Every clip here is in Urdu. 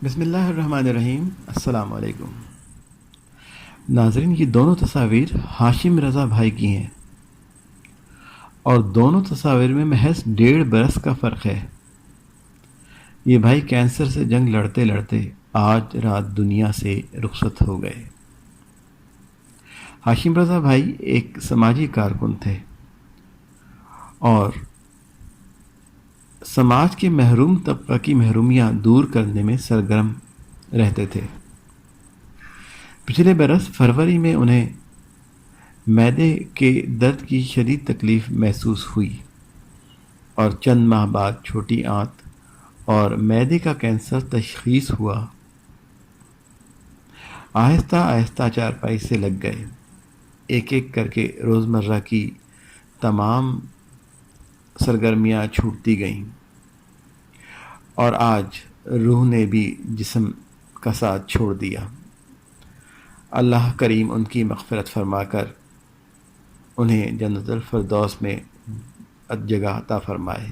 بسم اللہ الرحمن الرحیم۔ السلام علیکم ناظرین، یہ دونوں تصاویر ہاشم رضا بھائی کی ہیں اور دونوں تصاویر میں محض 1.5 برس کا فرق ہے۔ یہ بھائی کینسر سے جنگ لڑتے لڑتے آج رات دنیا سے رخصت ہو گئے۔ ہاشم رضا بھائی ایک سماجی کارکن تھے اور سماج کے محروم طبقہ کی محرومیاں دور کرنے میں سرگرم رہتے تھے۔ پچھلے برس فروری میں انہیں معدے کے درد کی شدید تکلیف محسوس ہوئی اور چند ماہ بعد چھوٹی آنت اور معدے کا کینسر تشخیص ہوا۔ آہستہ آہستہ چارپائی سے لگ گئے، ایک ایک کر کے روزمرہ کی تمام سرگرمیاں چھوٹتی گئیں اور آج روح نے بھی جسم کا ساتھ چھوڑ دیا۔ اللہ کریم ان کی مغفرت فرما کر انہیں جنت الفردوس میں جگہ عطا فرمائے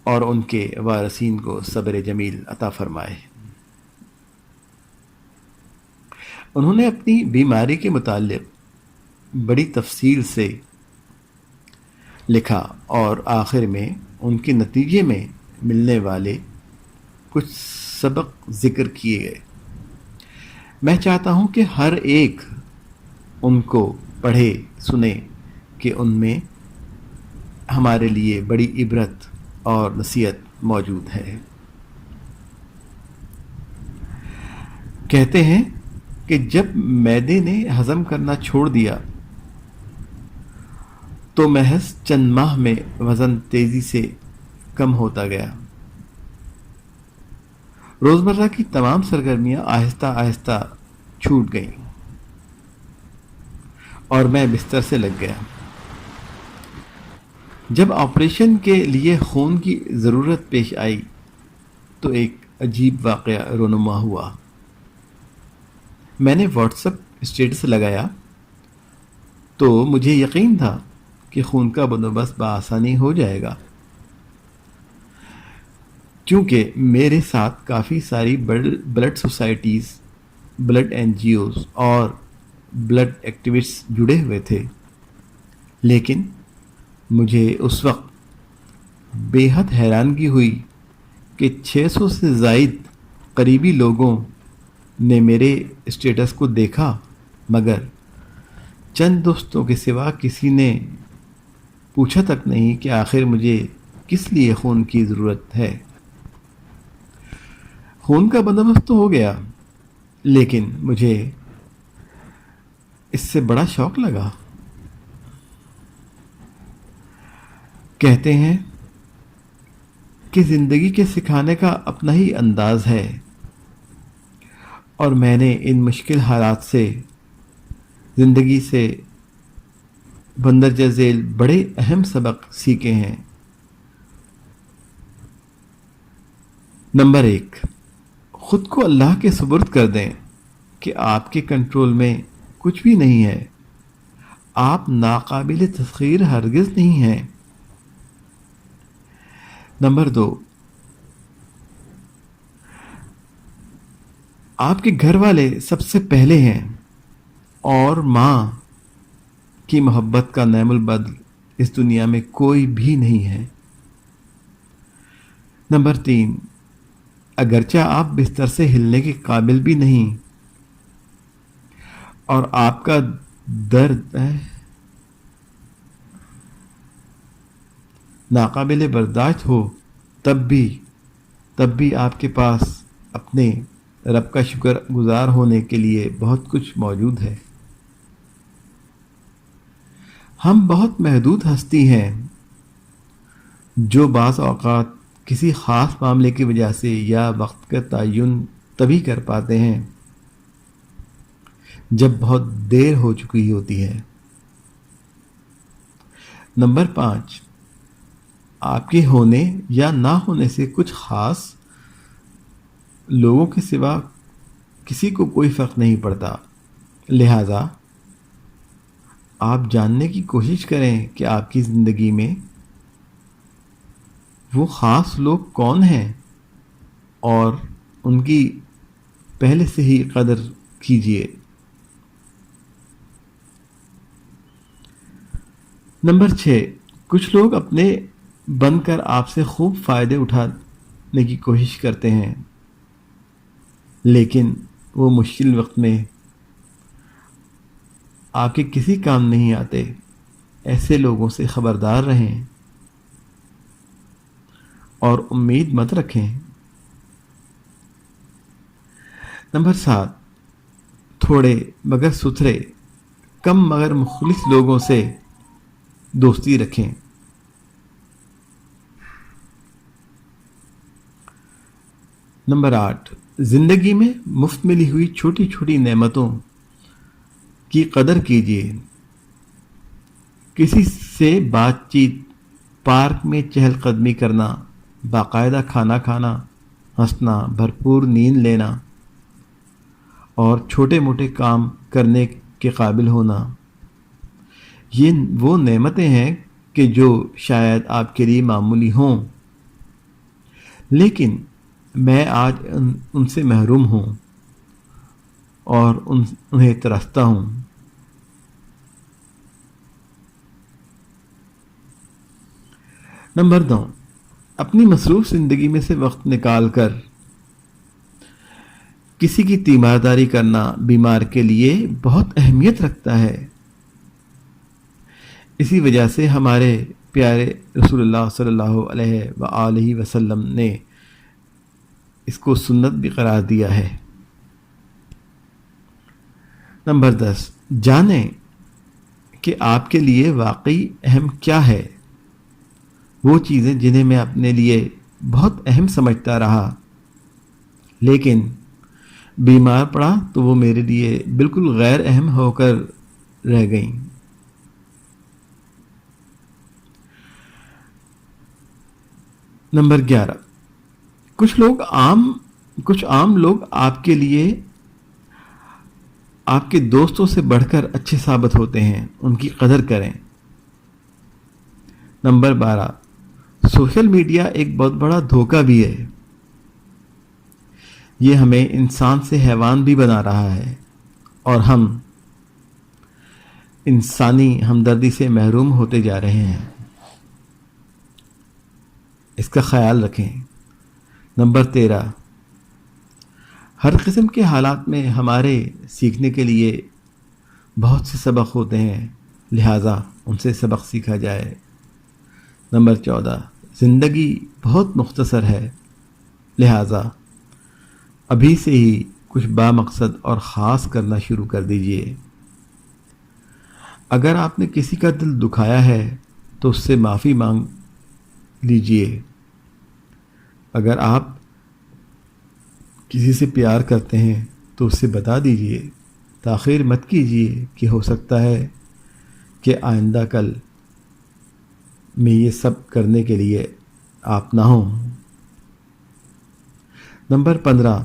اور ان کے وارثین کو صبر جمیل عطا فرمائے۔ انہوں نے اپنی بیماری کے متعلق بڑی تفصیل سے لکھا اور آخر میں ان کے نتیجے میں ملنے والے کچھ سبق ذکر کیے گئے۔ میں چاہتا ہوں کہ ہر ایک ان کو پڑھے سنے کہ ان میں ہمارے لیے بڑی عبرت اور نصیحت موجود ہے۔ کہتے ہیں کہ جب معدے نے ہضم کرنا چھوڑ دیا تو محض چند ماہ میں وزن تیزی سے کم ہوتا گیا۔ روزمرہ کی تمام سرگرمیاں آہستہ آہستہ چھوٹ گئیں اور میں بستر سے لگ گیا۔ جب آپریشن کے لیے خون کی ضرورت پیش آئی تو ایک عجیب واقعہ رونما ہوا۔ میں نے واٹس ایپ اسٹیٹس لگایا تو مجھے یقین تھا کہ خون کا بندوبست بآسانی ہو جائے گا، کیونکہ میرے ساتھ کافی ساری blood societies, blood N G Os اور بلڈ ایکٹیوسٹ جڑے ہوئے تھے، لیکن مجھے اس وقت بے حد حیرانگی ہوئی کہ 600 سے زائد قریبی لوگوں نے میرے اسٹیٹس کو دیکھا، مگر چند دوستوں کے سوا کسی نے پوچھا تک نہیں کہ آخر مجھے کس لیے خون کی ضرورت ہے۔ خون کا بندوبست تو ہو گیا، لیکن مجھے اس سے بڑا شوق لگا۔ کہتے ہیں کہ زندگی کے سکھانے کا اپنا ہی انداز ہے، اور میں نے ان مشکل حالات سے، زندگی سے بندرجہ ذیل بڑے اہم سبق سیکھے ہیں۔ نمبر 1، خود کو اللہ کے سپرد کر دیں کہ آپ کے کنٹرول میں کچھ بھی نہیں ہے، آپ ناقابل تسخیر ہرگز نہیں ہیں۔ نمبر 2، آپ کے گھر والے سب سے پہلے ہیں اور ماں کی محبت کا نعم البدل اس دنیا میں کوئی بھی نہیں ہے۔ نمبر 3، اگرچہ آپ بستر سے ہلنے کے قابل بھی نہیں اور آپ کا درد ناقابل برداشت ہو، تب بھی آپ کے پاس اپنے رب کا شکر گزار ہونے کے لیے بہت کچھ موجود ہے۔ ہم بہت محدود ہستی ہیں جو بعض اوقات کسی خاص معاملے کی وجہ سے یا وقت کا تعین تبھی کر پاتے ہیں جب بہت دیر ہو چکی ہوتی ہے۔ نمبر 5، آپ کے ہونے یا نہ ہونے سے کچھ خاص لوگوں کے سوا کسی کو کوئی فرق نہیں پڑتا، لہذا آپ جاننے کی کوشش کریں کہ آپ کی زندگی میں وہ خاص لوگ کون ہیں اور ان کی پہلے سے ہی قدر کیجیے۔ نمبر 6، کچھ لوگ اپنے بن کر آپ سے خوب فائدے اٹھانے کی کوشش کرتے ہیں، لیکن وہ مشکل وقت میں آپ کے کسی کام نہیں آتے۔ ایسے لوگوں سے خبردار رہیں اور امید مت رکھیں۔ نمبر 7، تھوڑے مگر ستھرے، کم مگر مخلص لوگوں سے دوستی رکھیں۔ نمبر 8، زندگی میں مفت ملی ہوئی چھوٹی چھوٹی نعمتوں کی قدر کیجیے۔ کسی سے بات چیت، پارک میں چہل قدمی کرنا، باقاعدہ کھانا کھانا، ہنسنا، بھرپور نیند لینا اور چھوٹے موٹے کام کرنے کے قابل ہونا، یہ وہ نعمتیں ہیں کہ جو شاید آپ کے لیے معمولی ہوں، لیکن میں آج ان سے محروم ہوں اور انہیں ترستا ہوں۔ نمبر 9، اپنی مصروف زندگی میں سے وقت نکال کر کسی کی تیمارداری کرنا بیمار کے لیے بہت اہمیت رکھتا ہے۔ اسی وجہ سے ہمارے پیارے رسول اللہ صلی اللہ علیہ وآلہ وسلم نے اس کو سنت بھی قرار دیا ہے۔ نمبر 10، جانیں کہ آپ کے لیے واقعی اہم کیا ہے۔ وہ چیزیں جنہیں میں اپنے لیے بہت اہم سمجھتا رہا، لیکن بیمار پڑا تو وہ میرے لیے بالکل غیر اہم ہو کر رہ گئیں۔ نمبر 11، کچھ عام لوگ آپ کے لیے آپ کے دوستوں سے بڑھ کر اچھے ثابت ہوتے ہیں، ان کی قدر کریں۔ نمبر 12، سوشل میڈیا ایک بہت بڑا دھوکہ بھی ہے۔ یہ ہمیں انسان سے حیوان بھی بنا رہا ہے اور ہم انسانی ہمدردی سے محروم ہوتے جا رہے ہیں۔ اس کا خیال رکھیں۔ نمبر 13، ہر قسم کے حالات میں ہمارے سیکھنے کے لیے بہت سے سبق ہوتے ہیں، لہٰذا ان سے سبق سیکھا جائے۔ نمبر 14، زندگی بہت مختصر ہے، لہٰذا ابھی سے ہی کچھ بامقصد اور خاص کرنا شروع کر دیجئے۔ اگر آپ نے کسی کا دل دکھایا ہے تو اس سے معافی مانگ لیجئے۔ اگر آپ کسی سے پیار کرتے ہیں تو اسے بتا دیجئے۔ تاخیر مت کیجئے کہ ہو سکتا ہے کہ آئندہ کل میں یہ سب کرنے کے لیے آپ نہ ہوں۔ نمبر 15،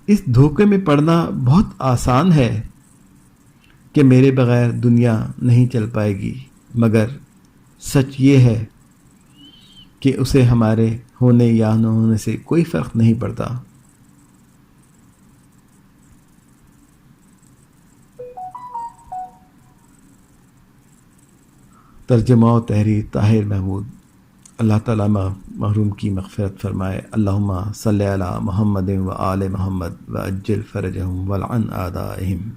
اس دھوکے میں پڑنا بہت آسان ہے کہ میرے بغیر دنیا نہیں چل پائے گی، مگر سچ یہ ہے کہ اسے ہمارے ہونے یا نہ ہونے سے کوئی فرق نہیں پڑتا۔ ترجمہ و تحریر طاہر محمود۔ اللہ تعالیٰ محروم کی مغفرت فرمائے۔ اللہم صلی علی محمد و آل محمد و عجل فرجہم ولعن اعدائہم۔